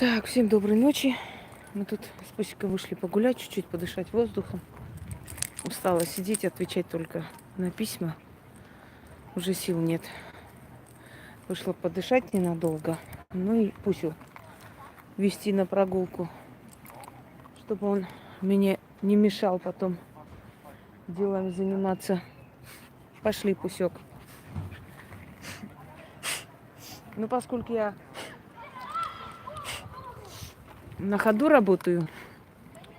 Так, всем доброй ночи. Мы тут с Пусиком вышли погулять, чуть-чуть подышать воздухом. Устала сидеть, отвечать только на письма. Уже сил нет. Вышла подышать ненадолго. Ну и Пусю вести на прогулку, чтобы он мне не мешал потом делами заниматься. Пошли, Пусек. Ну, поскольку я на ходу работаю,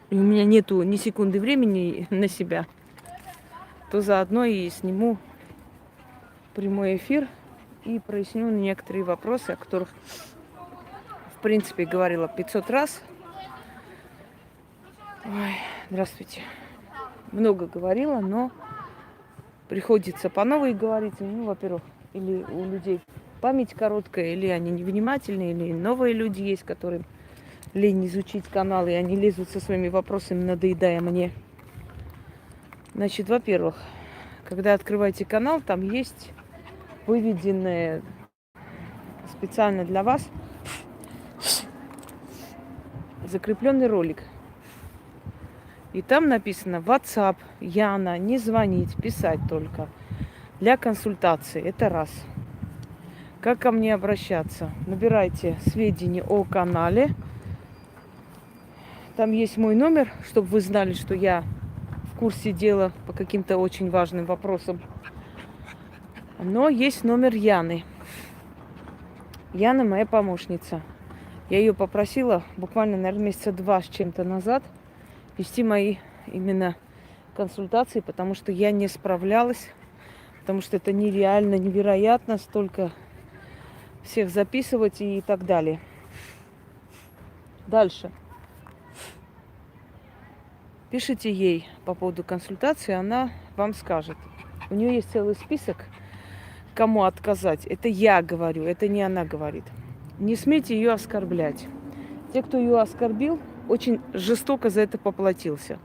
и у меня нету ни секунды времени на себя, то заодно и сниму прямой эфир и проясню некоторые вопросы, о которых, в принципе, говорила 500 раз. Ой, здравствуйте. Много говорила, но приходится по новой говорить. Ну, во-первых, или у людей память короткая, или они невнимательные, или новые люди есть, которым лень изучить канал, и они лезут со своими вопросами, надоедая мне. Значит, во-первых, когда открываете канал, там есть выведенное специально для вас закрепленный ролик. И там написано WhatsApp, Яна, не звонить, писать только. Для консультации. Это раз. Как ко мне обращаться? Набирайте сведения о канале. Там есть мой номер, чтобы вы знали, что я в курсе дела по каким-то очень важным вопросам. Но есть номер Яны. Яна моя помощница. Я ее попросила буквально, наверное, месяца 2 с чем-то назад вести мои именно консультации, потому что я не справлялась, потому что это нереально, невероятно, столько всех записывать и так далее. Дальше. Пишите ей по поводу консультации, она вам скажет. У нее есть целый список, кому отказать. Это я говорю, это не она говорит. Не смейте ее оскорблять. Те, кто ее оскорбил, очень жестоко за это поплатился.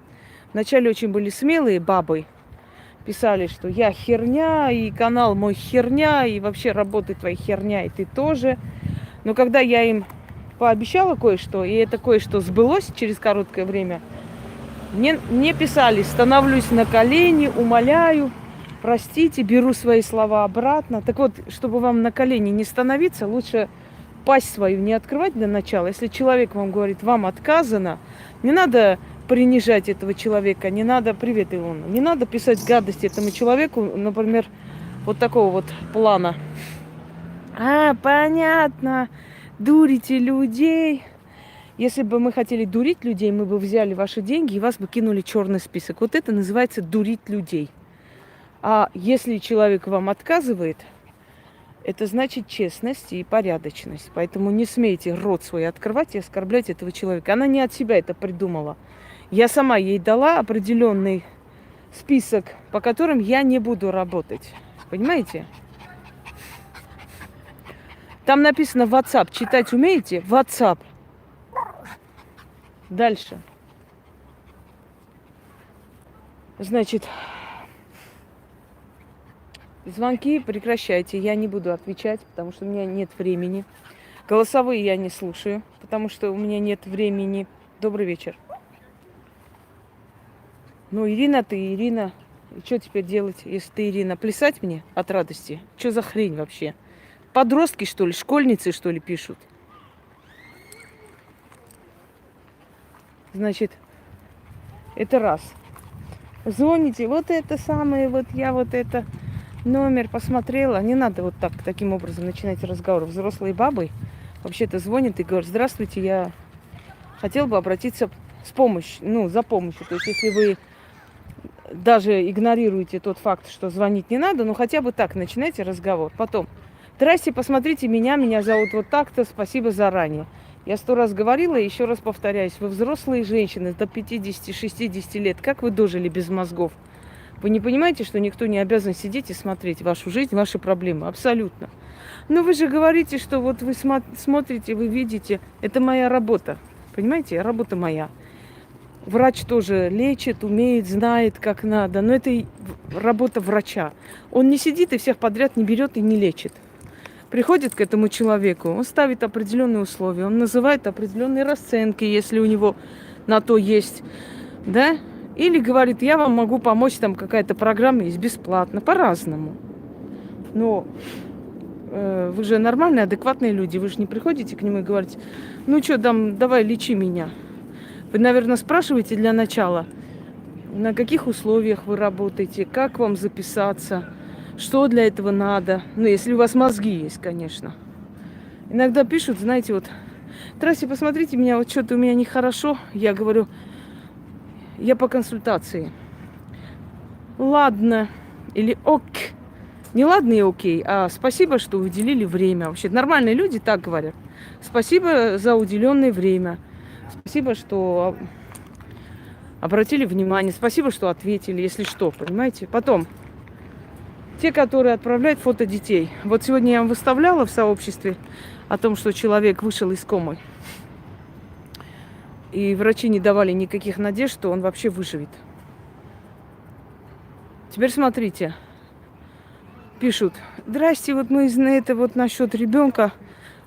Вначале очень были смелые бабы. Писали, что я херня, и канал мой херня, и вообще работает твоя херня, и ты тоже. Но когда я им пообещала кое-что, и это кое-что сбылось через короткое время, мне писали, становлюсь на колени, умоляю, простите, беру свои слова обратно. Так вот, чтобы вам на колени не становиться, лучше пасть свою не открывать для начала. Если человек вам говорит, вам отказано, не надо принижать этого человека, не надо, привет, Илона, не надо писать гадости этому человеку, например, вот такого вот плана. Понятно, дурите людей. Если бы мы хотели дурить людей, мы бы взяли ваши деньги и вас бы кинули в черный список. Вот это называется дурить людей. А если человек вам отказывает, это значит честность и порядочность. Поэтому не смейте рот свой открывать и оскорблять этого человека. Она не от себя это придумала. Я сама ей дала определенный список, по которым я не буду работать. Понимаете? Там написано WhatsApp. Читать умеете? WhatsApp. Дальше. Значит, звонки прекращайте. Я не буду отвечать, потому что у меня нет времени. Голосовые я не слушаю, потому что у меня нет времени. Добрый вечер. Ну, Ирина, ты Ирина. И что теперь делать, если ты Ирина? Плясать мне от радости? Что за хрень вообще? Подростки, что ли, школьницы, что ли, пишут? Значит, это раз. Звоните, вот это самое, вот я вот это номер посмотрела. Не надо вот так, таким образом начинать разговор. Взрослые бабы вообще-то звонят и говорят, здравствуйте, я хотел бы обратиться с помощью, за помощью. То есть, если вы даже игнорируете тот факт, что звонить не надо, ну хотя бы так начинайте разговор. Потом, здрасте, посмотрите меня зовут вот так-то, спасибо заранее. Я 100 раз говорила и еще раз повторяюсь, вы взрослые женщины до 50-60 лет, как вы дожили без мозгов? Вы не понимаете, что никто не обязан сидеть и смотреть вашу жизнь, ваши проблемы? Абсолютно. Но вы же говорите, что вот вы смотрите, вы видите, это моя работа. Понимаете, работа моя. Врач тоже лечит, умеет, знает, как надо. Но это работа врача. Он не сидит и всех подряд не берет и не лечит. приходит к этому человеку, он ставит определенные условия, он называет определенные расценки, если у него на то есть, да? Или говорит, я вам могу помочь, там какая-то программа есть бесплатно, по-разному. Но вы же нормальные, адекватные люди, вы же не приходите к нему и говорите, ну что, давай лечи меня. Вы, наверное, спрашиваете для начала, на каких условиях вы работаете, как вам записаться, что для этого надо. Ну, если у вас мозги есть, конечно. Иногда пишут, знаете, вот, здрасте, посмотрите меня, вот что-то у меня нехорошо. Я говорю, я по консультации. Ладно. Или ок. Не ладно и окей, а спасибо, что уделили время. Вообще нормальные люди так говорят. Спасибо за уделенное время. Спасибо, что обратили внимание. Спасибо, что ответили, если что, понимаете? Потом, те, которые отправляют фото детей. Вот сегодня я вам выставляла в сообществе о том, что человек вышел из комы. И врачи не давали никаких надежд, что он вообще выживет. Теперь смотрите. Пишут, здрасте, вот мы из это вот насчет ребенка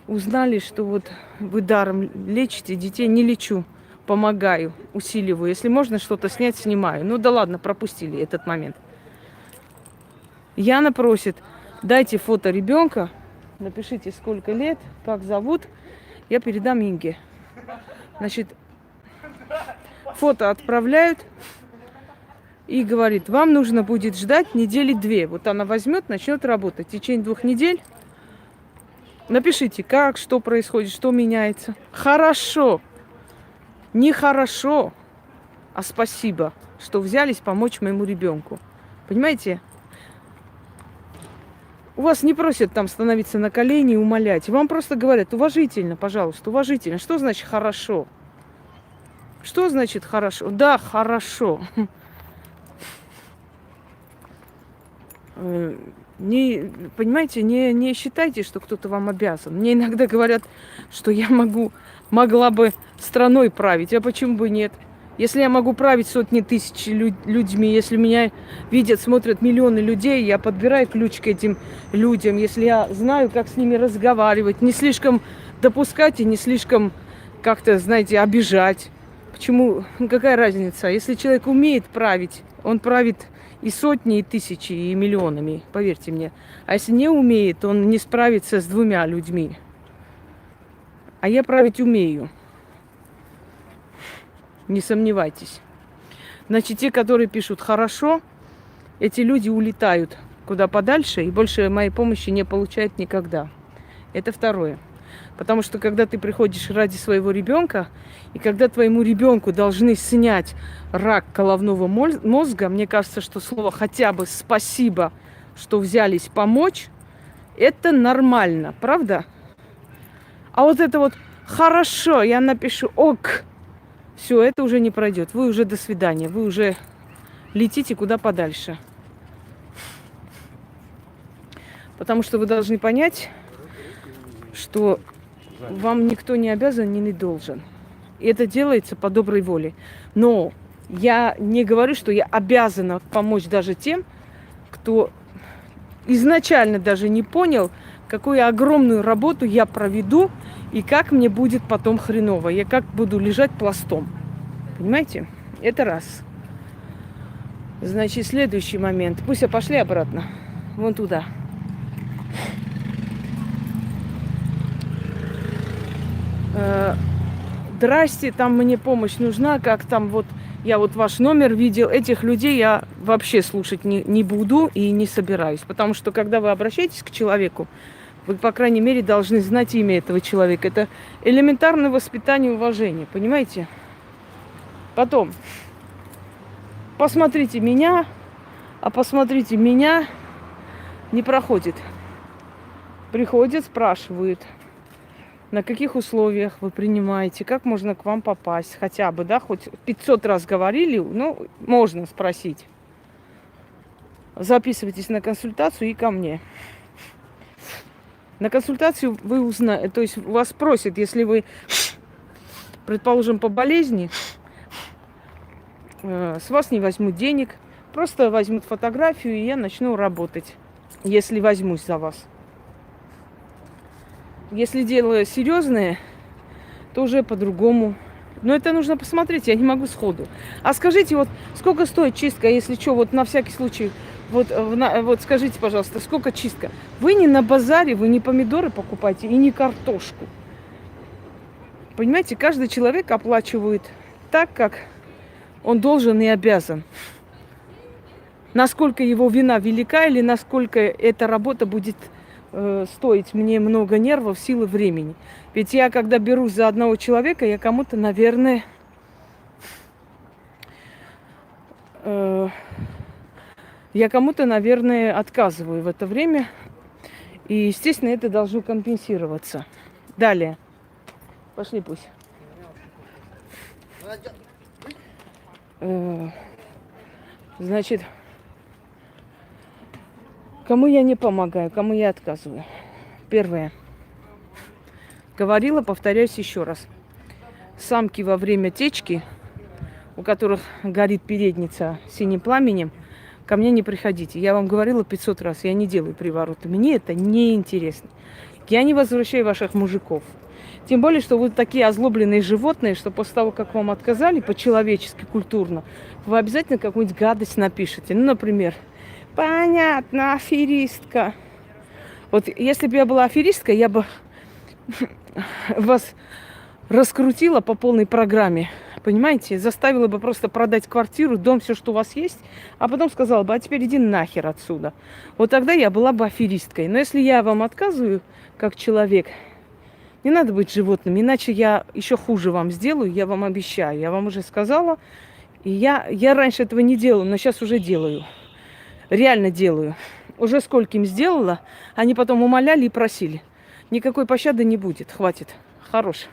узнали, что вот вы даром лечите детей. Не лечу, помогаю, усиливаю. Если можно что-то снять, снимаю. Ну да ладно, пропустили этот момент. Яна просит, дайте фото ребенка, напишите, сколько лет, как зовут, я передам Инге. Значит, фото отправляют и говорит, вам нужно будет ждать недели 2. Вот она возьмет, начнет работать. В течение 2 недель напишите, как, что происходит, что меняется. Хорошо. Не хорошо, а спасибо, что взялись помочь моему ребенку. Понимаете? У вас не просят там становиться на колени и умолять. Вам просто говорят, уважительно, пожалуйста, уважительно. Что значит хорошо? Что значит хорошо? Да, хорошо. Понимаете, не считайте, что кто-то вам обязан. Мне иногда говорят, что я могла бы страной править. А почему бы нет? Если я могу править сотни тысяч людьми, если меня видят, смотрят миллионы людей, я подбираю ключ к этим людям. Если я знаю, как с ними разговаривать, не слишком допускать и не слишком как-то, знаете, обижать. Почему? Какая разница? Если человек умеет править, он правит и сотни, и тысячи, и миллионами, поверьте мне. А если не умеет, он не справится с 2 людьми. А я править умею. Не сомневайтесь. Значит, те, которые пишут «хорошо», эти люди улетают куда подальше и больше моей помощи не получают никогда. Это второе. Потому что когда ты приходишь ради своего ребенка, и когда твоему ребенку должны снять рак головного мозга, мне кажется, что слово хотя бы «спасибо», что взялись помочь, это нормально, правда? А вот это вот «хорошо», я напишу «ок», все, это уже не пройдет. Вы уже до свидания, вы уже летите куда подальше. Потому что вы должны понять, что вам никто не обязан, не должен. И это делается по доброй воле. Но я не говорю, что я обязана помочь даже тем, кто изначально даже не понял, какую огромную работу я проведу и как мне будет потом хреново. Я как буду лежать пластом. Понимаете? Это раз. Значит, следующий момент. Пусть пошли обратно. Вон туда. Здрасте, там мне помощь нужна, как там вот, я вот ваш номер видел, этих людей я вообще слушать не буду и не собираюсь, потому что когда вы обращаетесь к человеку, вы, по крайней мере, должны знать имя этого человека. Это элементарное воспитание и уважение, понимаете? Потом, посмотрите меня, не проходит. Приходят, спрашивают. На каких условиях вы принимаете, как можно к вам попасть, хотя бы, да, хоть 500 раз говорили, ну, можно спросить. Записывайтесь на консультацию и ко мне. На консультацию вы узнаете, то есть вас спросят, если вы, предположим, по болезни, с вас не возьмут денег, просто возьмут фотографию, и я начну работать, если возьмусь за вас. Если дело серьезное, то уже по-другому. Но это нужно посмотреть, я не могу сходу. А скажите, вот сколько стоит чистка, если что, вот на всякий случай, вот скажите, пожалуйста, сколько чистка? Вы не на базаре, вы не помидоры покупаете и не картошку. Понимаете, каждый человек оплачивает так, как он должен и обязан. Насколько его вина велика или насколько эта работа будет стоить мне много нервов, силы, времени. Ведь я, когда берусь за одного человека, я кому-то, наверное, отказываю в это время. И, естественно, это должно компенсироваться. Далее. Пошли пусть. Значит, кому я не помогаю, кому я отказываю. Первое. Говорила, повторяюсь еще раз. Самки во время течки, у которых горит передница синим пламенем, ко мне не приходите. Я вам говорила 500 раз, я не делаю привороты. Мне это не интересно. Я не возвращаю ваших мужиков. Тем более, что вы такие озлобленные животные, что после того, как вам отказали по-человечески, культурно, вы обязательно какую-нибудь гадость напишете. Ну, например, понятно, аферистка. Вот если бы я была аферисткой, я бы вас раскрутила по полной программе. Понимаете? Заставила бы просто продать квартиру, дом, все, что у вас есть, а потом сказала бы, а теперь иди нахер отсюда. Вот тогда я была бы аферисткой. Но если я вам отказываю, как человек, не надо быть животным, иначе я еще хуже вам сделаю, я вам обещаю. Я вам уже сказала, и я раньше этого не делала, но сейчас уже делаю. Реально делаю. Уже скольким сделала, они потом умоляли и просили. Никакой пощады не будет, хватит, хорош.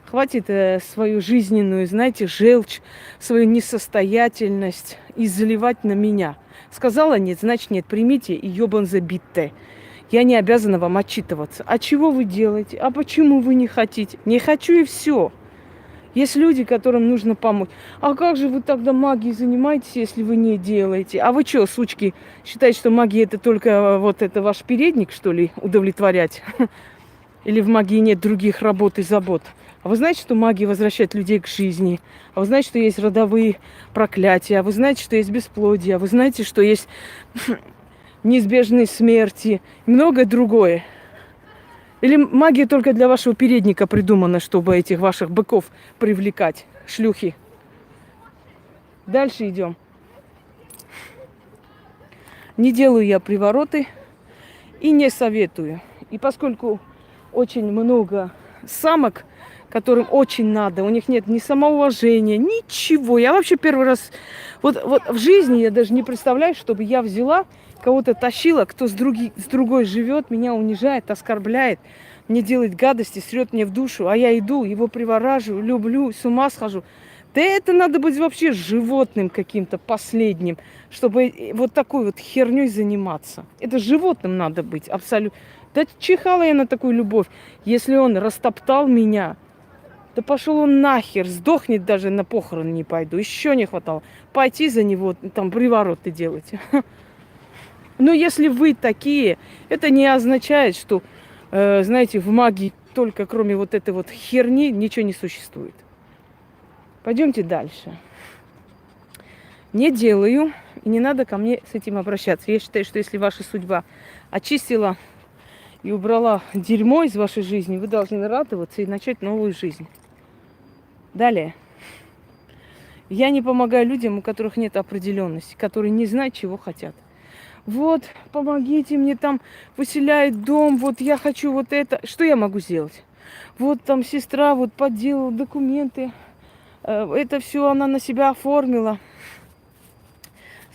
Хватит свою жизненную, знаете, желчь, свою несостоятельность изливать на меня. Сказала нет, значит нет, примите и ёбан забитте. Я не обязана вам отчитываться. А чего вы делаете? А почему вы не хотите? Не хочу и все. Есть люди, которым нужно помочь. А как же вы тогда магией занимаетесь, если вы не делаете? А вы что, сучки, считаете, что магия это только вот это ваш передник, что ли, удовлетворять? Или в магии нет других работ и забот? А вы знаете, что магия возвращает людей к жизни? А вы знаете, что есть родовые проклятия? А вы знаете, что есть бесплодие? А вы знаете, что есть неизбежные смерти? И многое другое. Или магия только для вашего передника придумана, чтобы этих ваших быков привлекать, шлюхи? Дальше идем. Не делаю я привороты и не советую. И поскольку очень много самок, которым очень надо, у них нет ни самоуважения, ничего. Я вообще первый раз, вот в жизни я даже не представляю, чтобы я взяла, кого-то тащила, кто с другой живет, меня унижает, оскорбляет, мне делает гадости, срет мне в душу, а я иду, его привораживаю, люблю, с ума схожу. Да это надо быть вообще животным каким-то последним, чтобы вот такой вот херней заниматься. Это животным надо быть, абсолютно. Да чихала я на такую любовь. Если он растоптал меня, да пошел он нахер, сдохнет, даже на похороны не пойду. Еще не хватало пойти за него, там привороты делать. Но если вы такие, это не означает, что, знаете, в магии только кроме вот этой вот херни ничего не существует. Пойдемте дальше. Не делаю, и не надо ко мне с этим обращаться. Я считаю, что если ваша судьба очистила и убрала дерьмо из вашей жизни, вы должны радоваться и начать новую жизнь. Далее. Я не помогаю людям, у которых нет определенности, которые не знают, чего хотят. Вот, помогите мне, там выселяет дом, вот я хочу вот это. Что я могу сделать? Вот там сестра вот подделала документы, это все она на себя оформила.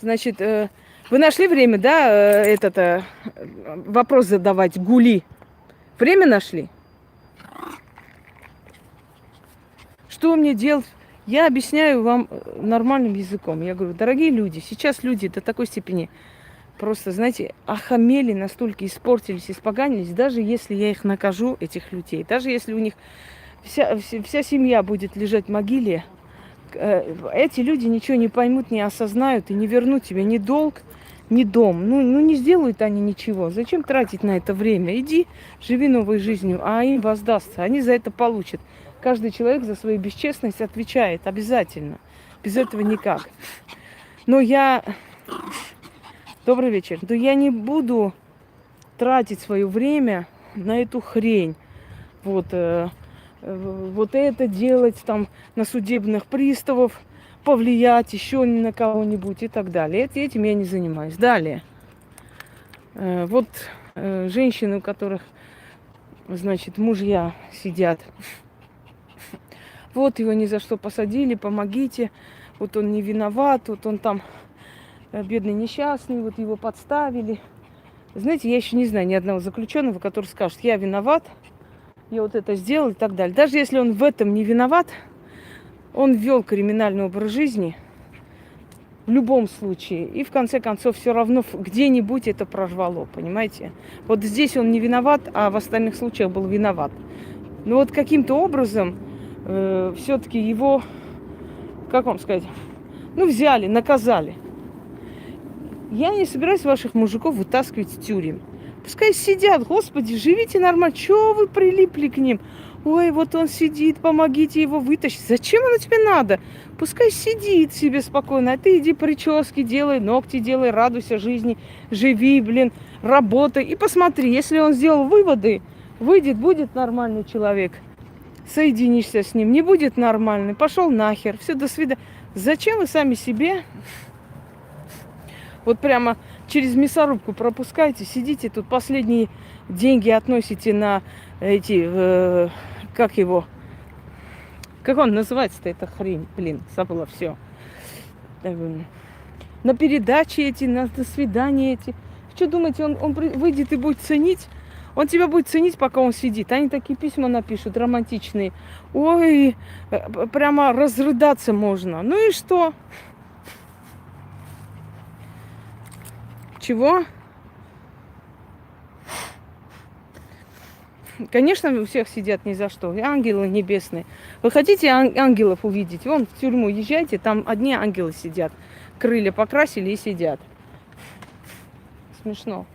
Значит, вы нашли время, да, вопрос задавать, гули? Время нашли? Что мне делать? Я объясняю вам нормальным языком. Я говорю, дорогие люди, сейчас люди до такой степени просто, знаете, охамели, настолько испортились, испоганились, даже если я их накажу, этих людей, даже если у них вся семья будет лежать в могиле, эти люди ничего не поймут, не осознают и не вернут тебе ни долг, ни дом. Ну не сделают они ничего. Зачем тратить на это время? Иди, живи новой жизнью, а им воздастся. Они за это получат. Каждый человек за свою бесчестность отвечает обязательно. Без этого никак. Но я... Добрый вечер. Но я не буду тратить свое время на эту хрень. Вот это делать там на судебных приставов, повлиять еще на кого-нибудь и так далее. Этим я не занимаюсь. Далее. Женщины, у которых, значит, мужья сидят. Вот его ни за что посадили, помогите. Вот он не виноват, вот он там бедный несчастный, вот его подставили. Знаете, я еще не знаю ни одного заключенного, который скажет, я виноват, я вот это сделал и так далее. Даже если он в этом не виноват, он вел криминальный образ жизни в любом случае. И в конце концов все равно где-нибудь это прорвало, понимаете? Вот здесь он не виноват, а в остальных случаях был виноват. Но вот каким-то образом все-таки его, как вам сказать, взяли, наказали. Я не собираюсь ваших мужиков вытаскивать в тюрем. Пускай сидят, господи, живите нормально. Чего вы прилипли к ним? Ой, вот он сидит, помогите его вытащить. Зачем оно тебе надо? Пускай сидит себе спокойно, а ты иди прически делай, ногти делай, радуйся жизни, живи, работай. И посмотри, если он сделал выводы, выйдет, будет нормальный человек. Соединишься с ним, не будет нормальный, пошел нахер, все, до свидания. Зачем вы сами себе вот прямо через мясорубку пропускаете, сидите тут, последние деньги относите на эти, как он называется-то, эта хрень, забыла все. На передачи эти, на свидания эти. Что думаете, он выйдет и будет ценить? Он тебя будет ценить, пока он сидит. Они такие письма напишут, романтичные. Ой, прямо разрыдаться можно. Ну и что? Чего? Конечно, у всех сидят ни за что. Ангелы небесные. Вы хотите ангелов увидеть? Вон в тюрьму езжайте, там одни ангелы сидят. Крылья покрасили и сидят. Смешно.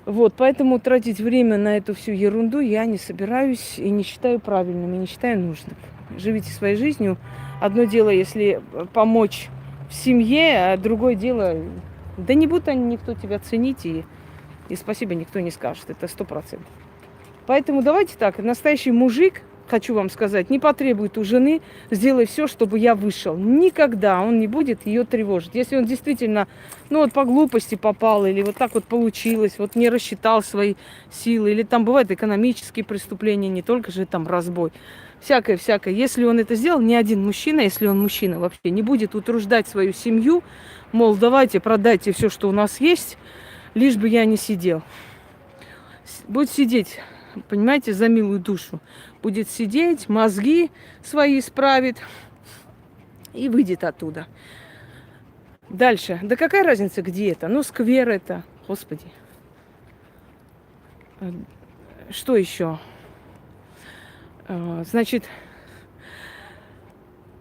Вот, поэтому тратить время на эту всю ерунду я не собираюсь и не считаю правильным, и не считаю нужным. Живите своей жизнью. Одно дело, если помочь в семье, а другое дело, да не будет никто тебя ценить, и спасибо никто не скажет, это 100%. Поэтому давайте так, настоящий мужик, хочу вам сказать, не потребует у жены, сделай все, чтобы я вышел. Никогда он не будет ее тревожить. Если он действительно, по глупости попал, или вот так вот получилось, вот не рассчитал свои силы, или там бывают экономические преступления, не только же там разбой. Всякое. Если он это сделал, ни один мужчина, если он мужчина вообще, не будет утруждать свою семью, мол, давайте продайте все, что у нас есть, лишь бы я не сидел. Будет сидеть, понимаете, за милую душу. Будет сидеть, мозги свои исправит и выйдет оттуда. Дальше. Да какая разница, где это? Сквер это. Господи. Что еще? Значит,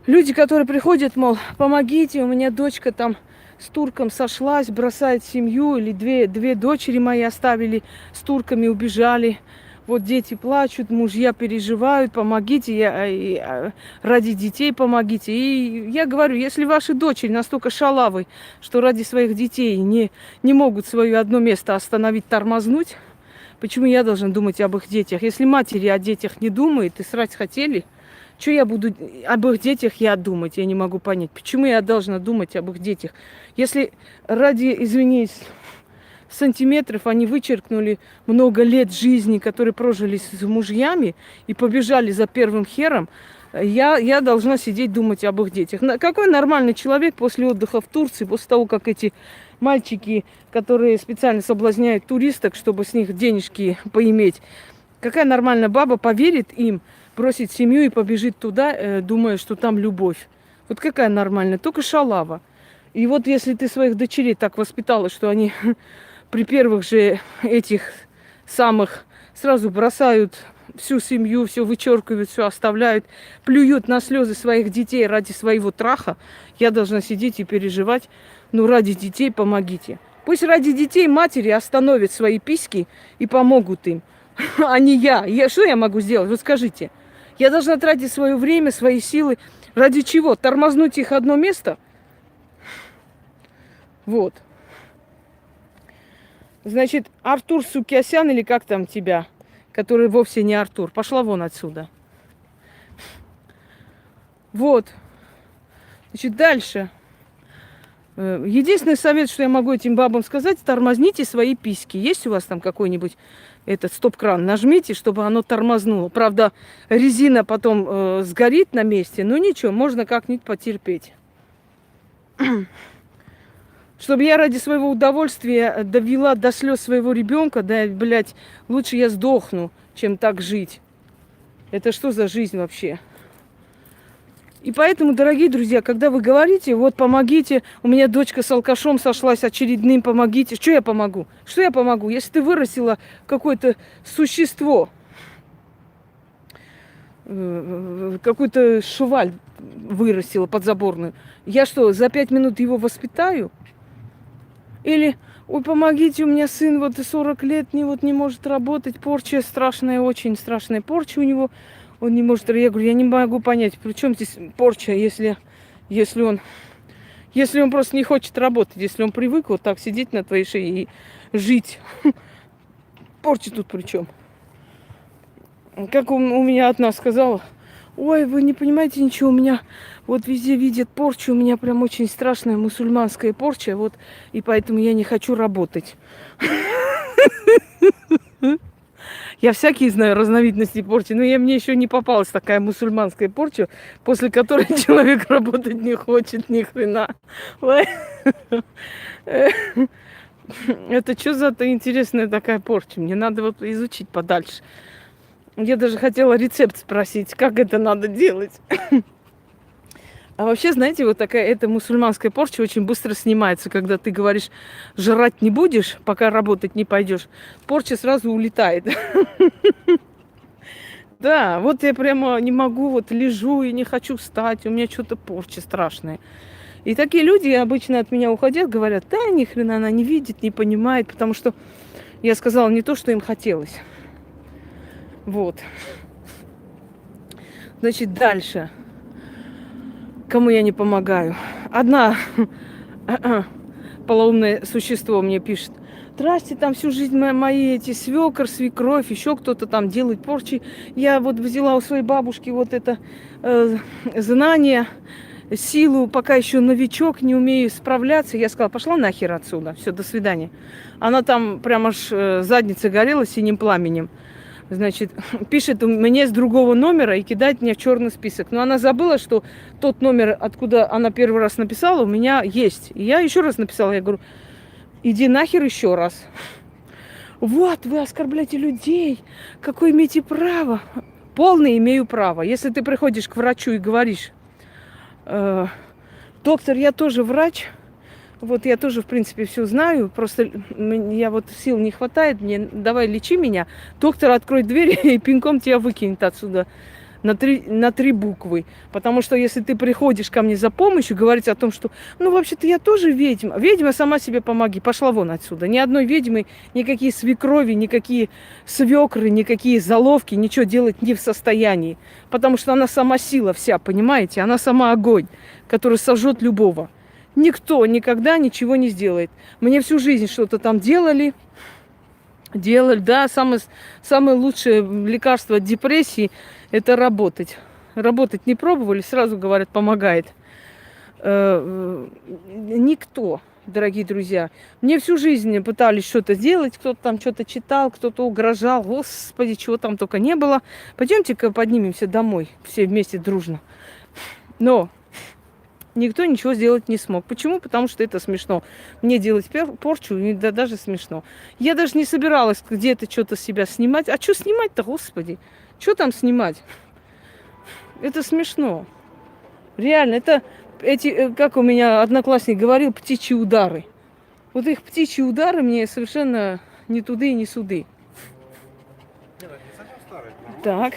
люди, которые приходят, мол, помогите, у меня дочка там с турком сошлась, бросает семью, или две дочери мои оставили, с турками убежали. Вот дети плачут, мужья переживают, помогите, ради детей помогите. И я говорю, если ваши дочери настолько шалавы, что ради своих детей не могут свое одно место остановить, тормознуть, почему я должна думать об их детях? Если матери о детях не думают и срать хотели, что я буду об их детях думать? Я не могу понять. Почему я должна думать об их детях? Если ради, извините, сантиметров они вычеркнули много лет жизни, которые прожили с мужьями и побежали за первым хером, я должна сидеть думать об их детях. Какой нормальный человек после отдыха в Турции, после того, как эти мальчики, которые специально соблазняют туристок, чтобы с них денежки поиметь, какая нормальная баба поверит им, бросит семью и побежит туда, думая, что там любовь? Вот какая нормальная? Только шалава. И вот если ты своих дочерей так воспитала, что они при первых же этих самых сразу бросают всю семью, все вычеркивают, все оставляют, плюют на слезы своих детей ради своего траха, я должна сидеть и переживать, Ну, ради детей помогите. Пусть ради детей матери остановят свои письки и помогут им, а не я. Что я могу сделать? Вот скажите. Я должна тратить свое время, свои силы. Ради чего? Тормознуть их одно место? Вот. Значит, Артур Сукиасян, или как там тебя, который вовсе не Артур, пошла вон отсюда. Вот. Значит, дальше. Единственный совет, что я могу этим бабам сказать, тормозните свои письки. Есть у вас там какой-нибудь этот стоп-кран? Нажмите, чтобы оно тормознуло. Правда, резина потом сгорит на месте, но ничего, можно как-нибудь потерпеть. Чтобы я ради своего удовольствия довела до слез своего ребенка, да, блядь, лучше я сдохну, чем так жить. Это что за жизнь вообще? И поэтому, дорогие друзья, когда вы говорите, вот помогите, у меня дочка с алкашом сошлась очередным, помогите. Что я помогу? Что я помогу? Если ты вырастила какое-то существо, какой-то шуваль вырастила подзаборную, я что, за 5 минут его воспитаю? Или, ой, помогите, у меня сын вот 40 лет не может работать, порча страшная, очень страшная порча у него. Он не может, я говорю, я не могу понять, при чем здесь порча, если он просто не хочет работать, если он привык вот так сидеть на твоей шее и жить. Порча тут при чем? Как у меня одна сказала, ой, вы не понимаете ничего, у меня вот везде видят порчу, у меня прям очень страшная мусульманская порча, вот, и поэтому я не хочу работать. Я всякие знаю разновидности порчи, но мне еще не попалась такая мусульманская порча, после которой человек работать не хочет ни хрена. Это что за интересная такая порча? Мне надо вот изучить подальше. Я даже хотела рецепт спросить, как это надо делать. А вообще, знаете, вот такая эта мусульманская порча очень быстро снимается, когда ты говоришь, жрать не будешь, пока работать не пойдешь, порча сразу улетает. Да, вот я прямо не могу, вот лежу и не хочу встать, у меня что-то порча страшная. И такие люди обычно от меня уходят, говорят, да, ни хрена она не видит, не понимает, потому что я сказала не то, что им хотелось. Вот. Значит, дальше. Кому я не помогаю? Одна полоумное существо мне пишет. Здрасте, там всю жизнь мои эти свекр, свекровь, еще кто-то там делает порчи. Я вот взяла у своей бабушки вот это знание, силу, пока еще новичок, не умею справляться. Я сказала, пошла нахер отсюда, все, до свидания. Она там прямо аж задница горела синим пламенем. Значит, пишет мне с другого номера и кидает меня в черный список. Но она забыла, что тот номер, откуда она первый раз написала, у меня есть. И я еще раз написала, я говорю, иди нахер еще раз. Вот, вы оскорбляете людей. Какое имеете право? Полное имею право. Если ты приходишь к врачу и говоришь, доктор, я тоже врач, вот я тоже, в принципе, все знаю, просто я вот сил не хватает, мне давай лечи меня. Доктор откроет дверь и пинком тебя выкинет отсюда на три буквы. Потому что если ты приходишь ко мне за помощью, говорить о том, что, ну, вообще-то я тоже ведьма. Ведьма, сама себе помоги, пошла вон отсюда. Ни одной ведьмы, никакие свекрови, никакие свекры, никакие заловки ничего делать не в состоянии. Потому что она сама сила вся, понимаете? Она сама огонь, который сожжет любого. Никто никогда ничего не сделает. Мне всю жизнь что-то там делали, да, самое лучшее лекарство от депрессии – это работать. Работать не пробовали, сразу говорят, помогает. Никто, дорогие друзья. Мне всю жизнь пытались что-то сделать, кто-то там что-то читал, кто-то угрожал. Господи, чего там только не было. Пойдемте-ка поднимемся домой, все вместе дружно. Но никто ничего сделать не смог. Почему? Потому что это смешно. Мне делать порчу, да даже смешно. Я даже не собиралась где-то что-то себя снимать. А что снимать-то, господи? Что там снимать? Это смешно. Реально, это эти, как у меня одноклассник говорил, птичьи удары. Вот их птичьи удары мне совершенно не туды и не суды. Так.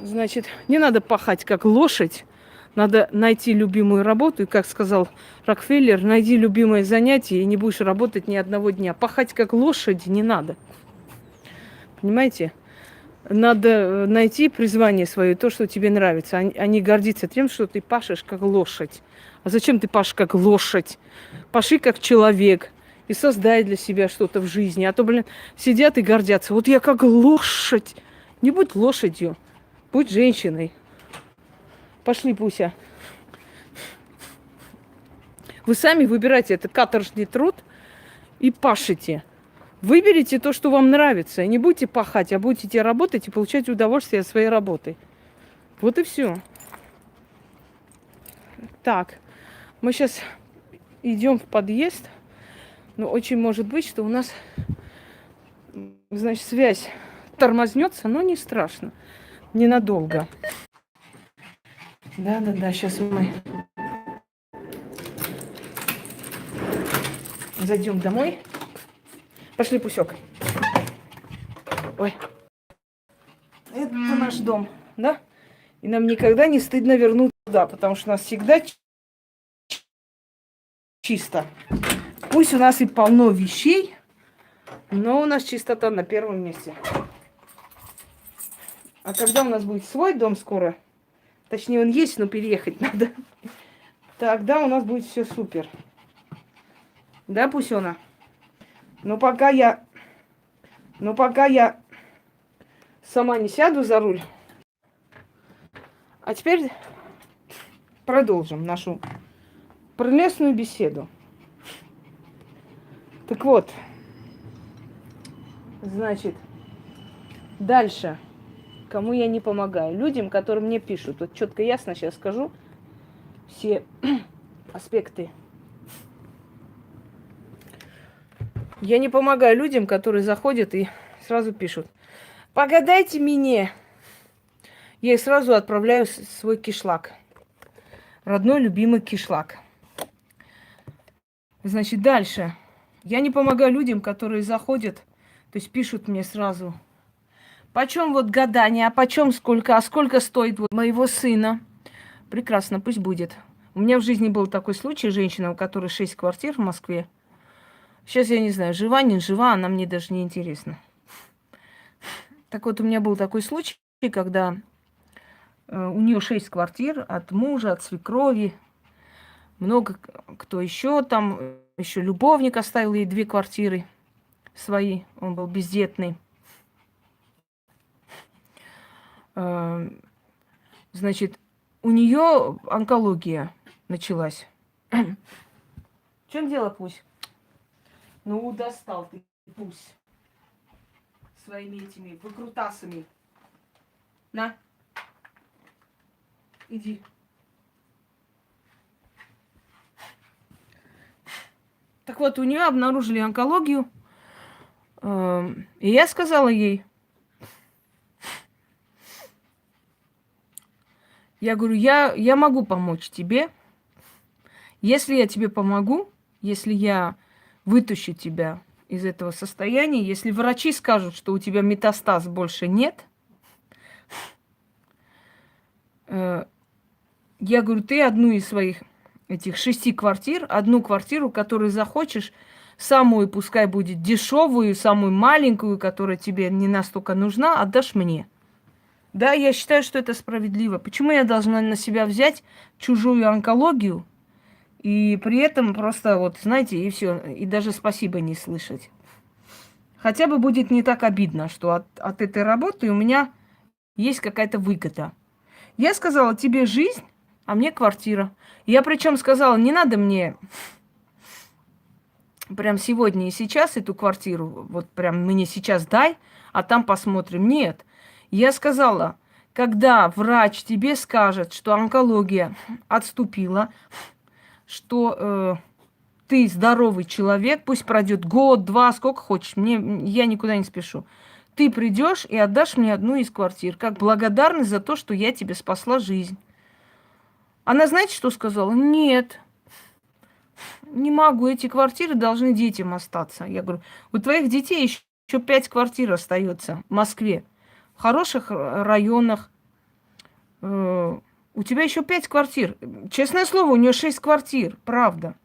Значит, не надо пахать как лошадь, Надо найти любимую работу. И, как сказал Рокфеллер, найди любимое занятие, и не будешь работать ни одного дня. Пахать как лошадь не надо. Понимаете? Надо найти призвание свое, то, что тебе нравится, а не гордиться тем, что ты пашешь как лошадь. А зачем ты пашешь как лошадь? Паши как человек и создай для себя что-то в жизни. А то, сидят и гордятся. Вот я как лошадь. Не будь лошадью, будь женщиной. Пошли, Пуся. Вы сами выбирайте, это каторжный труд, и пашите. Выберите то, что вам нравится. И не будете пахать, а будете работать и получать удовольствие от своей работы. Вот и все. Так, мы сейчас идем в подъезд. Но очень может быть, что у нас, значит, связь тормознется, но не страшно. Ненадолго. Да, сейчас мы зайдем домой. Пошли, Пусёк. Ой. Это наш дом, да? И нам никогда не стыдно вернуться туда, потому что у нас всегда чисто. Пусть у нас и полно вещей, но у нас чистота на первом месте. А когда у нас будет свой дом скоро, точнее он есть, но переехать надо, тогда у нас будет все супер. Да, Пусёна? Но пока я сама не сяду за руль. А теперь продолжим нашу прелестную беседу. Так вот, значит, дальше. Кому я не помогаю? Людям, которые мне пишут. Вот четко ясно сейчас скажу все аспекты. Я не помогаю людям, которые заходят и сразу пишут: погадайте мне. Я их сразу отправляю в свой кишлак. Родной, любимый кишлак. Значит, дальше. Я не помогаю людям, которые заходят, то есть пишут мне сразу: почем вот гадание, а почем сколько, а сколько стоит вот моего сына? Прекрасно, пусть будет. У меня в жизни был такой случай, женщина, у которой 6 квартир в Москве. Сейчас я не знаю, жива, не жива, она мне даже не интересна. Так вот, у меня был такой случай, когда у нее 6 квартир от мужа, от свекрови, много кто еще там, еще любовник оставил ей 2 квартиры свои, он был бездетный. Значит, у нее онкология началась. В чем дело, Пусть? Ну, достал ты, Пусть, своими этими выкрутасами. На, иди. Так вот, у нее обнаружили онкологию. И я сказала ей, я говорю, я могу помочь тебе. Если я тебе помогу, если я вытащу тебя из этого состояния, если врачи скажут, что у тебя метастаз больше нет, я говорю, ты одну из своих этих 6 квартир, одну квартиру, которую захочешь, самую, пускай будет дешевую, самую маленькую, которая тебе не настолько нужна, отдашь мне. Да, я считаю, что это справедливо. Почему я должна на себя взять чужую онкологию и при этом просто, вот, знаете, и все, и даже спасибо не слышать? Хотя бы будет не так обидно, что от этой работы у меня есть какая-то выгода. Я сказала, тебе жизнь, а мне квартира. Я причем сказала, не надо мне прям сегодня и сейчас эту квартиру, вот прям мне сейчас дай, а там посмотрим. Нет. Я сказала, когда врач тебе скажет, что онкология отступила, что ты здоровый человек, пусть пройдет год, 2, сколько хочешь, я никуда не спешу. Ты придешь и отдашь мне одну из квартир, как благодарность за то, что я тебе спасла жизнь. Она, знаете, что сказала? Нет, не могу, эти квартиры должны детям остаться. Я говорю, у твоих детей еще 5 квартир остается в Москве, в хороших районах, У тебя еще 5 квартир. Честное слово, у нее 6 квартир, правда.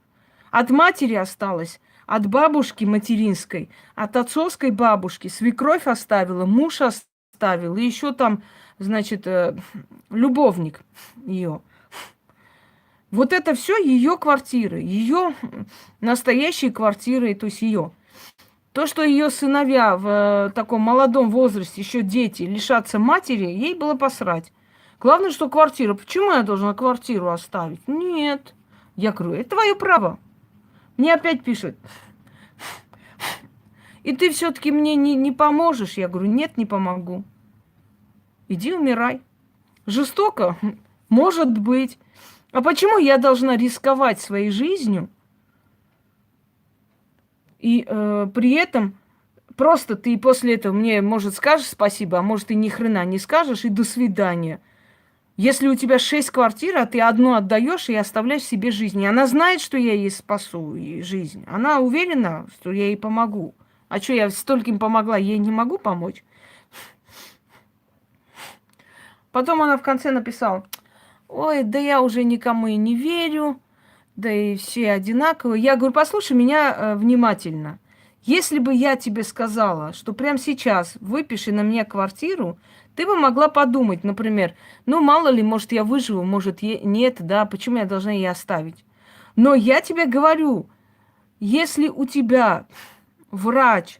От матери осталось, от бабушки материнской, от отцовской бабушки. Свекровь оставила, муж оставил, и еще там, значит, любовник ее. Вот это все ее квартиры, ее настоящие квартиры, то есть ее. То, что ее сыновья в таком молодом возрасте, еще дети, лишатся матери, ей было посрать. Главное, что квартира. Почему я должна квартиру оставить? Нет. Я говорю, это твое право. Мне опять пишут. И ты все-таки мне не поможешь? Я говорю, нет, не помогу. Иди умирай. Жестоко? Может быть. А почему я должна рисковать своей жизнью? И при этом просто ты после этого мне, может, скажешь спасибо, а может, и ни хрена не скажешь, и до свидания. Если у тебя 6 квартир, а ты одну отдаешь и оставляешь себе жизнь. И она знает, что я ей спасу жизнь. Она уверена, что я ей помогу. А что, я стольким помогла, ей не могу помочь? Потом она в конце написала, ой, да я уже никому и не верю, да и все одинаковые. Я говорю, послушай меня внимательно. Если бы я тебе сказала, что прямо сейчас выпиши на меня квартиру, ты бы могла подумать, например, ну, мало ли, может, я выживу, может, нет, да, почему я должна ее оставить? Но я тебе говорю, если у тебя врач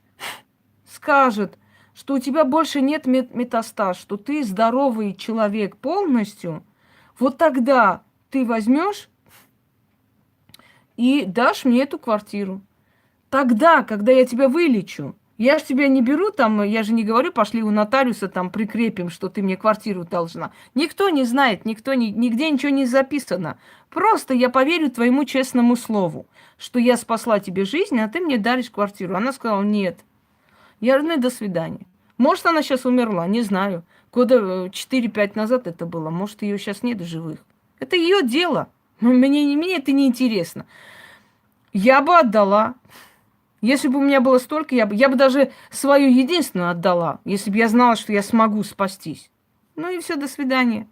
скажет, что у тебя больше нет метастаз, что ты здоровый человек полностью, вот тогда ты возьмешь и дашь мне эту квартиру. Тогда, когда я тебя вылечу, я же тебя не беру там, я же не говорю, пошли у нотариуса там прикрепим, что ты мне квартиру должна. Никто не знает, нигде ничего не записано. Просто я поверю твоему честному слову, что я спасла тебе жизнь, а ты мне даришь квартиру. Она сказала, нет. Я говорю, ну и до свидания. Может, она сейчас умерла, не знаю. Года 4-5 назад это было. Может, ее сейчас нет в живых. Это ее дело. Но мне это не интересно. Я бы отдала. Если бы у меня было столько, я бы даже свою единственную отдала, если бы я знала, что я смогу спастись. Ну и все, до свидания.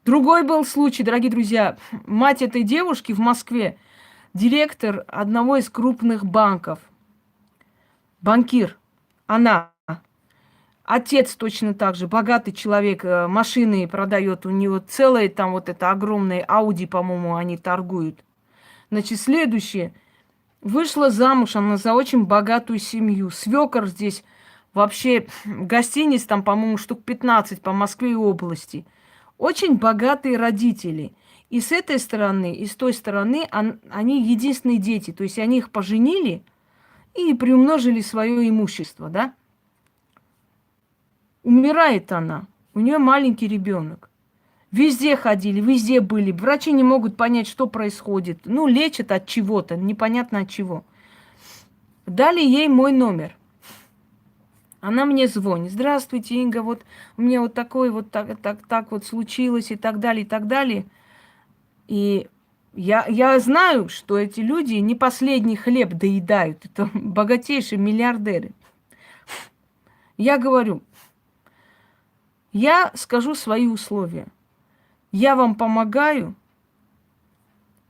Другой был случай, дорогие друзья. Мать этой девушки в Москве, директор одного из крупных банков. Банкир. Она. Отец точно так же, богатый человек, машины продает, у него целые там вот это огромные Ауди, по-моему, они торгуют. Значит, следующее. Вышла замуж она за очень богатую семью. Свекор здесь вообще гостиниц там, по-моему, штук 15 по Москве и области. Очень богатые родители. И с этой стороны, и с той стороны они единственные дети. То есть они их поженили и приумножили свое имущество, да? Умирает она. У нее маленький ребенок. Везде ходили, везде были. Врачи не могут понять, что происходит. Ну, лечат от чего-то, непонятно от чего. Дали ей мой номер. Она мне звонит. Здравствуйте, Инга, вот у меня вот такое вот так вот случилось и так далее, и так далее. И я знаю, что эти люди не последний хлеб доедают. Это богатейшие миллиардеры. Я говорю, я скажу свои условия. Я вам помогаю,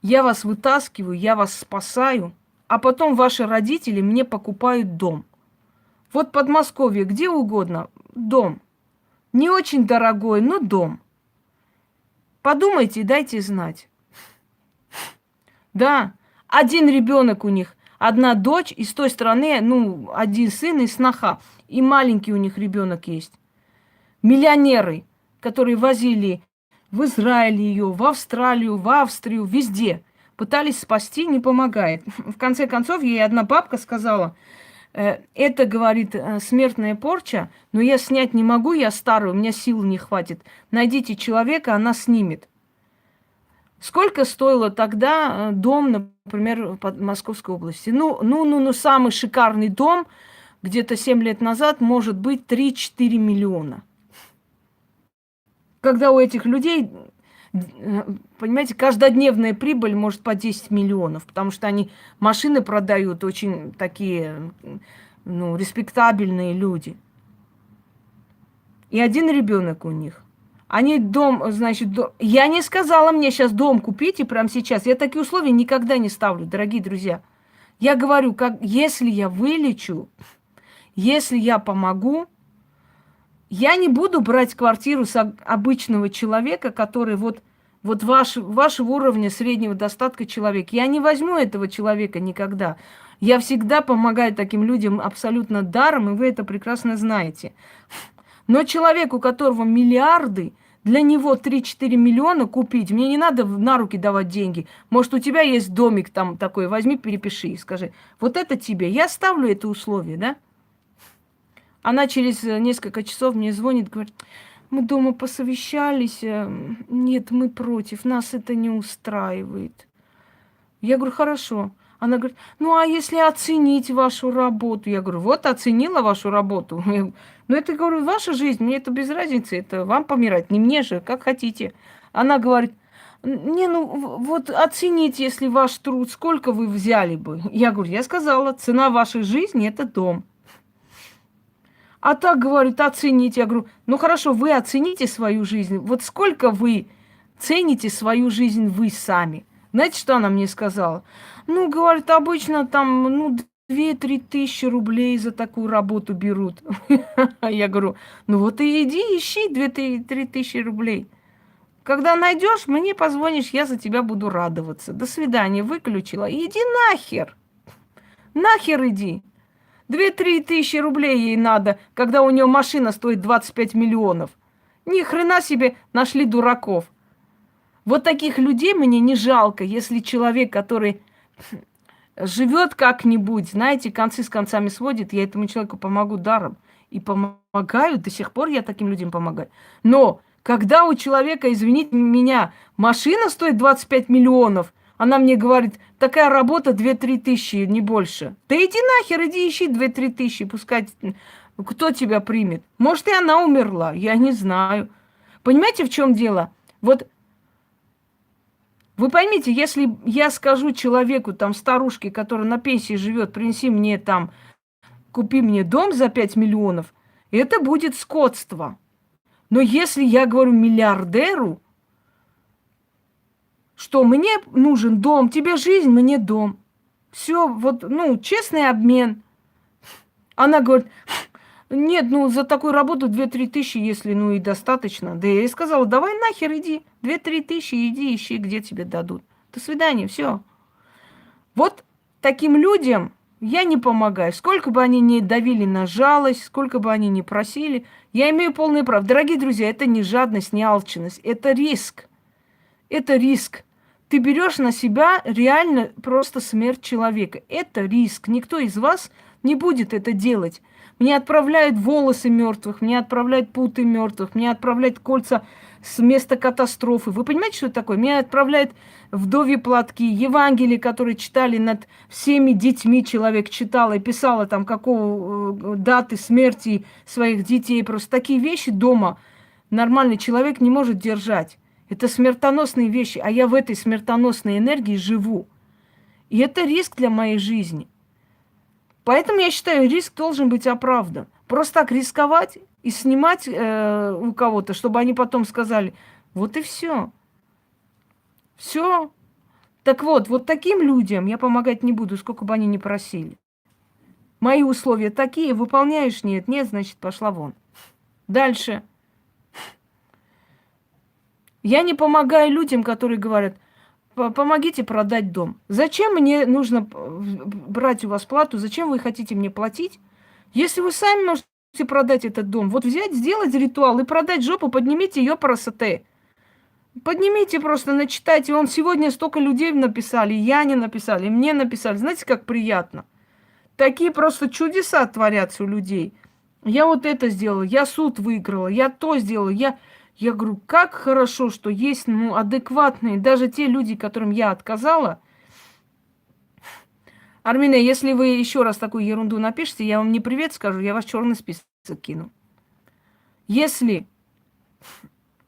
я вас вытаскиваю, я вас спасаю, а потом ваши родители мне покупают дом. Вот в Подмосковье, где угодно, дом. Не очень дорогой, но дом. Подумайте и дайте знать. Да, один ребенок у них, одна дочь, и с той стороны, ну, один сын и сноха. И маленький у них ребенок есть. Миллионеры, которые возили в Израиль ее, в Австралию, в Австрию, везде. Пытались спасти, не помогает. В конце концов, ей одна бабка сказала, это, говорит, смертная порча, но я снять не могу, я старая, у меня сил не хватит. Найдите человека, она снимет. Сколько стоило тогда дом, например, в Московской области? Ну, самый шикарный дом где-то 7 лет назад может быть 3-4 миллиона. Когда у этих людей, понимаете, каждодневная прибыль может по 10 миллионов, потому что они машины продают, очень такие, ну, респектабельные люди. И один ребенок у них. Они дом, значит, я не сказала мне сейчас дом купите прямо сейчас. Я такие условия никогда не ставлю, дорогие друзья. Я говорю, как, если я вылечу, если я помогу, я не буду брать квартиру с обычного человека, который вот вашего уровня среднего достатка человек. Я не возьму этого человека никогда. Я всегда помогаю таким людям абсолютно даром, и вы это прекрасно знаете. Но человек, у которого миллиарды, для него 3-4 миллиона купить, мне не надо на руки давать деньги. Может, у тебя есть домик там такой, возьми, перепиши и скажи, вот это тебе. Я ставлю это условие, да? Она через несколько часов мне звонит, говорит, мы дома посовещались, нет, мы против, нас это не устраивает. Я говорю, хорошо. Она говорит, ну а если оценить вашу работу? Я говорю, вот оценила вашу работу. Ну это, говорю, ваша жизнь, мне это без разницы, это вам помирать, не мне же, как хотите. Она говорит, не, ну вот оцените, если ваш труд, сколько вы взяли бы? Я говорю, я сказала, цена вашей жизни – это дом. А так, говорит, оцените. Я говорю, ну хорошо, вы оцените свою жизнь. Вот сколько вы цените свою жизнь вы сами? Знаете, что она мне сказала? Ну, говорит, обычно там, ну, 2-3 тысячи рублей за такую работу берут. Я говорю, ну вот и иди, ищи 2-3 тысячи рублей. Когда найдешь, мне позвонишь, я за тебя буду радоваться. До свидания, выключила. Иди нахер. Нахер иди. 2-3 тысячи рублей ей надо, когда у нее машина стоит 25 миллионов. Ни хрена себе нашли дураков. Вот таких людей мне не жалко, если человек, который живет как-нибудь, знаете, концы с концами сводит, я этому человеку помогу даром. И помогаю, до сих пор я таким людям помогаю. Но когда у человека, извините меня, машина стоит 25 миллионов, она мне говорит, такая работа 2-3 тысячи, не больше. Да иди нахер, иди ищи 2-3 тысячи, пускай кто тебя примет. Может, и она умерла, я не знаю. Понимаете, в чем дело? Вот вы поймите, если я скажу человеку, там, старушке, которая на пенсии живет, принеси мне там, купи мне дом за 5 миллионов, это будет скотство. Но если я говорю миллиардеру, что мне нужен дом, тебе жизнь, мне дом. Все, вот, ну, честный обмен. Она говорит, нет, ну, за такую работу 2-3 тысячи, если, ну, и достаточно. Да я ей сказала, давай нахер иди, 2-3 тысячи, иди, ищи, где тебе дадут. До свидания, все. Вот таким людям я не помогаю. Сколько бы они ни давили на жалость, сколько бы они ни просили, я имею полное право. Дорогие друзья, это не жадность, не алчность, это риск. Это риск. Ты берешь на себя реально просто смерть человека. Это риск. Никто из вас не будет это делать. Мне отправляют волосы мертвых, мне отправляют путы мертвых, мне отправляют кольца с места катастрофы. Вы понимаете, что это такое? Мне отправляют вдовьи платки, Евангелие, которые читали над всеми детьми, человек читал и писала там, какого даты смерти своих детей. Просто такие вещи дома нормальный человек не может держать. Это смертоносные вещи, а я в этой смертоносной энергии живу. И это риск для моей жизни. Поэтому я считаю, риск должен быть оправдан. Просто так рисковать и снимать у кого-то, чтобы они потом сказали, вот и все. Все. Так вот, вот таким людям я помогать не буду, сколько бы они ни просили. Мои условия такие, выполняешь? Нет, нет, значит, пошла вон. Дальше. Я не помогаю людям, которые говорят, помогите продать дом. Зачем мне нужно брать у вас плату? Зачем вы хотите мне платить? Если вы сами можете продать этот дом, вот взять, сделать ритуал и продать жопу, поднимите ее красоты. Поднимите просто, начитайте. Он сегодня столько людей написали, Яне написали, мне написали. Знаете, как приятно? Такие просто чудеса творятся у людей. Я вот это сделала, я суд выиграла, я то сделала, Я говорю, как хорошо, что есть адекватные, даже те люди, которым я отказала. Армина, если вы еще раз такую ерунду напишите, я вам не привет скажу, я вас в черный список кину. Если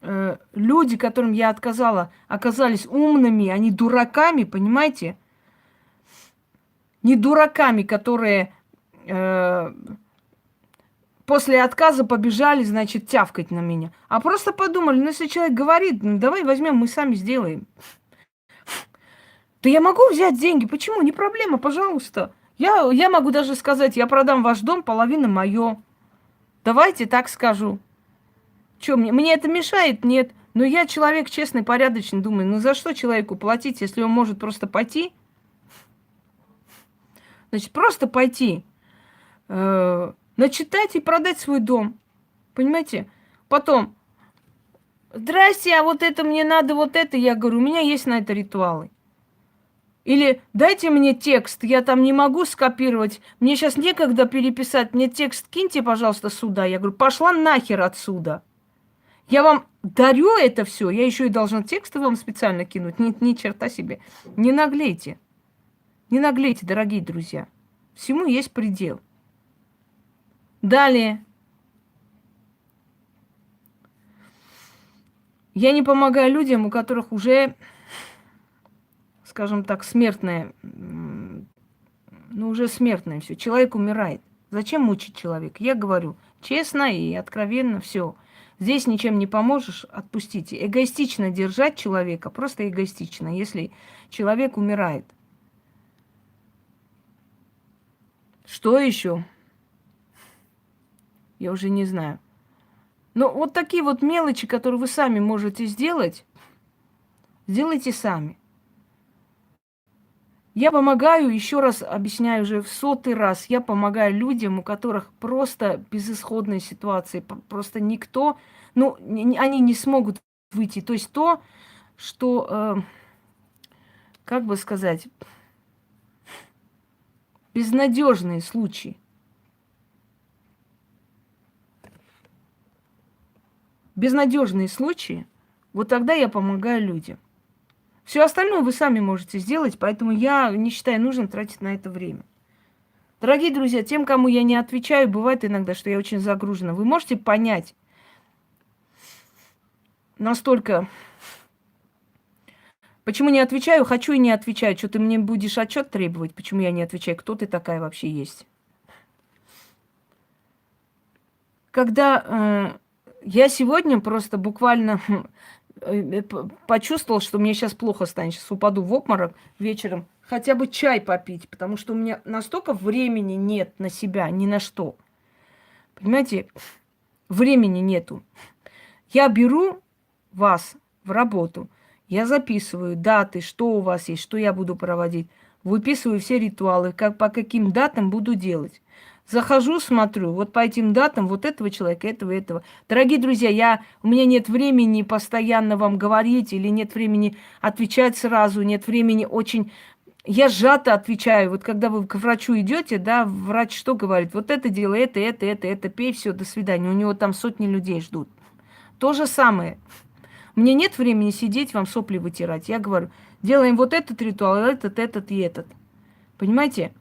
люди, которым я отказала, оказались умными, а не дураками, понимаете? Не дураками, которые после отказа побежали, значит, тявкать на меня. А просто подумали, ну, если человек говорит, ну, давай возьмем, мы сами сделаем. Да я могу взять деньги, почему? Не проблема, пожалуйста. Я могу даже сказать, я продам ваш дом, половина мое. Давайте так скажу. Что, мне это мешает? Нет. Но я человек честный, порядочный, думаю, ну за что человеку платить, если он может просто пойти? Значит, просто пойти, начитать и продать свой дом. Понимаете? Потом, здрасте, а вот это мне надо, вот это. Я говорю, у меня есть на это ритуалы. Или дайте мне текст, я там не могу скопировать, мне сейчас некогда переписать, мне текст киньте, пожалуйста, сюда. Я говорю, пошла нахер отсюда. Я вам дарю это все, я еще и должна тексты вам специально кинуть. Ни черта себе. Не наглейте. Не наглейте, дорогие друзья. Всему есть предел. Далее. Я не помогаю людям, у которых уже, скажем так, смертное, ну, уже смертное все. Человек умирает. Зачем мучить человека? Я говорю честно и откровенно все. Здесь ничем не поможешь, отпустите. Эгоистично держать человека, просто эгоистично, если человек умирает. Что еще? Я уже не знаю. Но вот такие вот мелочи, которые вы сами можете сделать, сделайте сами. Я помогаю, еще раз объясняю уже в 100-й раз, я помогаю людям, у которых просто безысходные ситуации, просто никто, ну, они не смогут выйти. То есть то, что, как бы сказать, безнадежные случаи. Безнадежные случаи, вот тогда я помогаю людям. Все остальное вы сами можете сделать, поэтому я не считаю нужным тратить на это время. Дорогие друзья, тем, кому я не отвечаю, бывает иногда, что я очень загружена. Вы можете понять настолько, почему не отвечаю, хочу и не отвечаю. Что ты мне будешь отчет требовать, почему я не отвечаю, кто ты такая вообще есть. Когда я сегодня просто буквально почувствовал, что мне сейчас плохо станет, сейчас упаду в обморок вечером, хотя бы чай попить, потому что у меня настолько времени нет на себя, ни на что. Понимаете, времени нету. Я беру вас в работу, я записываю даты, что у вас есть, что я буду проводить, выписываю все ритуалы, как, по каким датам буду делать. Захожу, смотрю, вот по этим датам вот этого человека, этого. Дорогие друзья, у меня нет времени постоянно вам говорить, или нет времени отвечать сразу, нет времени очень... Я сжато отвечаю. Вот когда вы к врачу идете, да, врач что говорит? Вот это делай, это, пей, все, до свидания. У него там сотни людей ждут. То же самое. Мне нет времени сидеть, вам сопли вытирать. Я говорю, делаем вот этот ритуал, этот и этот. Понимаете?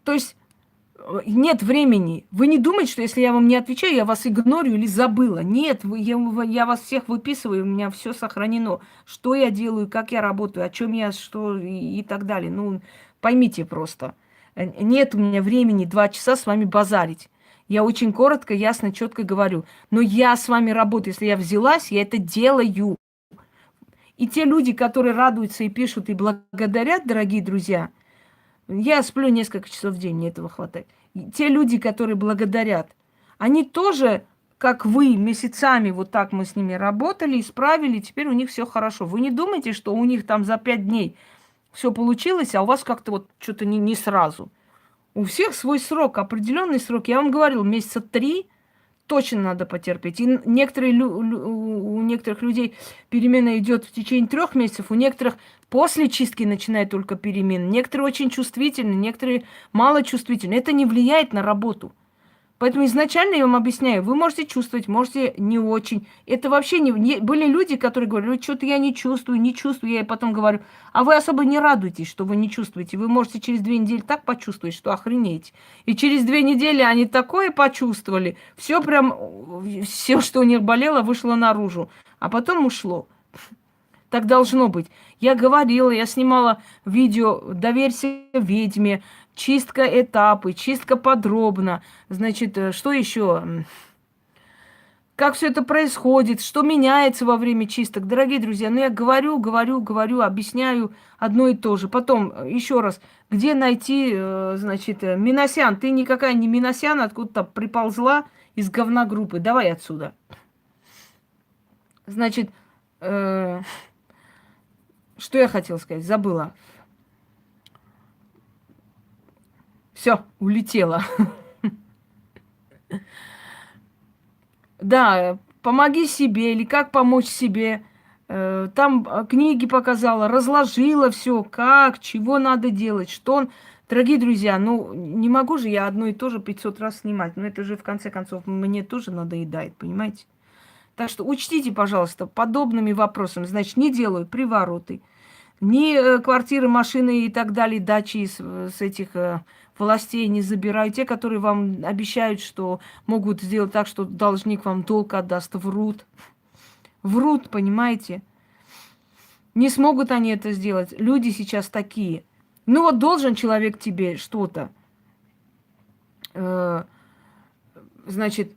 То есть нет времени. Вы не думаете, что если я вам не отвечаю, я вас игнорю или забыла. Нет, я вас всех выписываю, у меня все сохранено. Что я делаю, как я работаю, о чем я, что и так далее. Ну, поймите просто. Нет у меня времени 2 часа с вами базарить. Я очень коротко, ясно, четко говорю. Но я с вами работаю. Если я взялась, я это делаю. И те люди, которые радуются и пишут, и благодарят, дорогие друзья, я сплю несколько часов в день, мне этого хватает. И те люди, которые благодарят, они тоже, как вы, месяцами вот так мы с ними работали, исправили, теперь у них все хорошо. Вы не думайте, что у них там за 5 дней все получилось, а у вас как-то вот что-то не сразу. У всех свой срок, определенный срок. Я вам говорила, месяца 3 точно надо потерпеть. И у некоторых людей перемена идет в течение 3 месяцев, у некоторых после чистки начинает только перемена. Некоторые очень чувствительны, некоторые мало чувствительны. Это не влияет на работу. Поэтому изначально я вам объясняю, вы можете чувствовать, можете не очень. Это вообще не... Были люди, которые говорили, что-то я не чувствую. Я потом говорю, а вы особо не радуетесь, что вы не чувствуете. Вы можете через 2 недели так почувствовать, что охренеете. И через 2 недели они такое почувствовали. Все прям, все, что у них болело, вышло наружу. А потом ушло. Так должно быть. Я говорила, я снимала видео «Доверься ведьме», чистка этапы, чистка подробно. Значит, что еще? Как все это происходит, что меняется во время чисток. Дорогие друзья, ну я говорю, объясняю одно и то же. Потом, еще раз, где найти, значит, Минасян? Ты никакая не Минасян, откуда-то приползла из говногруппы. Давай отсюда. Значит, что я хотела сказать? Забыла. Все, улетела. Да, помоги себе или как помочь себе. Там книги показала, разложила все, как, чего надо делать, что. Дорогие друзья, ну не могу же я одно и то же 500 раз снимать. Но это же в конце концов мне тоже надоедает, понимаете? Так что учтите, пожалуйста, подобными вопросами. Значит, не делаю привороты, ни квартиры, машины и так далее, дачи с этих властей не забираю. Те, которые вам обещают, что могут сделать так, что должник вам долг отдаст, врут. Врут, понимаете? Не смогут они это сделать. Люди сейчас такие. Ну вот должен человек тебе что-то. Значит,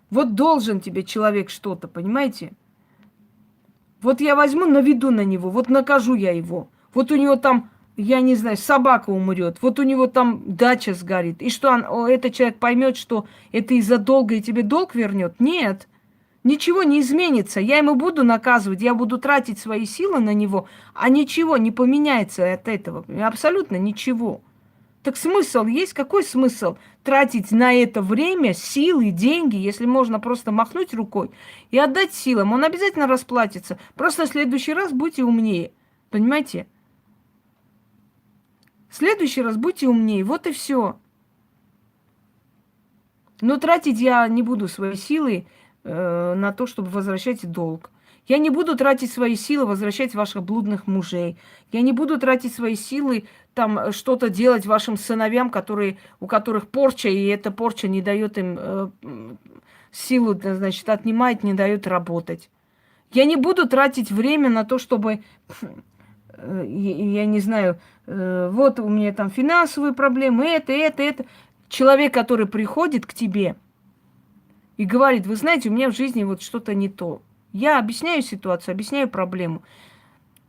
вот должен тебе человек что-то, понимаете? Вот я возьму, наведу на него, вот накажу я его. Вот у него там, я не знаю, собака умрет, вот у него там дача сгорит. И что, этот человек поймет, что это из-за долга и тебе долг вернет? Нет, ничего не изменится. Я ему буду наказывать, я буду тратить свои силы на него, а ничего не поменяется от этого. Абсолютно ничего. Так смысл есть? Какой смысл тратить на это время, силы, деньги, если можно просто махнуть рукой и отдать силам? Он обязательно расплатится. Просто в следующий раз будьте умнее. Понимаете? В следующий раз будьте умнее. Вот и все. Но тратить я не буду свои силы на то, чтобы возвращать долг. Я не буду тратить свои силы, возвращать ваших блудных мужей. Я не буду тратить свои силы, там что-то делать вашим сыновьям, у которых порча, и эта порча не дает им силу, значит, отнимает, не дает работать. Я не буду тратить время на то, чтобы, я не знаю, вот у меня там финансовые проблемы, это. Человек, который приходит к тебе и говорит, вы знаете, у меня в жизни вот что-то не то. Я объясняю ситуацию, объясняю проблему.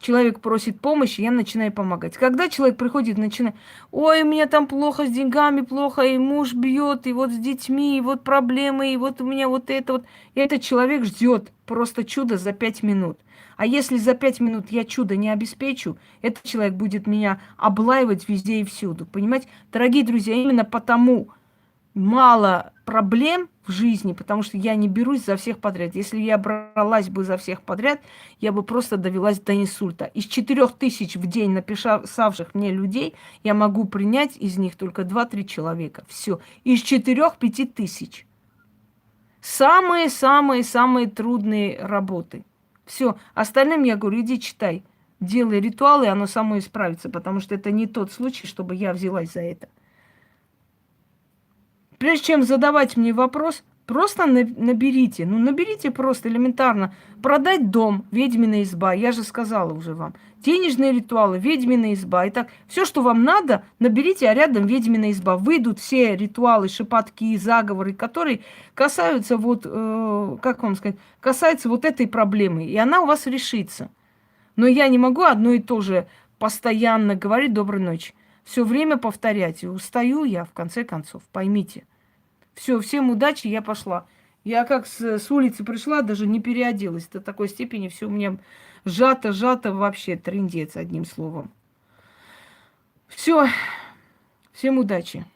Человек просит помощи, я начинаю помогать. Когда человек приходит, начинает, ой, у меня там плохо с деньгами, плохо, и муж бьет, и вот с детьми, и вот проблемы, и вот у меня вот это вот. И этот человек ждет просто чудо за 5 минут. А если за 5 минут я чудо не обеспечу, этот человек будет меня облаивать везде и всюду. Понимаете? Дорогие друзья, именно потому мало проблем в жизни, потому что я не берусь за всех подряд. Если я бралась бы за всех подряд, я бы просто довелась до инсульта. Из 4000 в день написавших мне людей, я могу принять из них только 2-3 человека. Все. Из 4-5 тысяч. Самые трудные работы. Все. Остальным я говорю, иди читай. Делай ритуалы, и оно само исправится, потому что это не тот случай, чтобы я взялась за это. Прежде чем задавать мне вопрос, просто наберите. Ну, наберите просто элементарно. Продать дом, ведьмина изба, я же сказала уже вам. Денежные ритуалы, ведьмина изба. Итак, все, что вам надо, наберите, а рядом ведьмина изба. Выйдут все ритуалы, шепотки, заговоры, которые касаются вот, как вам сказать, касаются вот этой проблемы. И она у вас решится. Но я не могу одно и то же постоянно говорить «доброй ночи». Все время повторять. И устаю я, в конце концов, поймите. Все, всем удачи, я пошла. Я как с улицы пришла, даже не переоделась. До такой степени все у меня сжато вообще, трындец, одним словом. Все, всем удачи.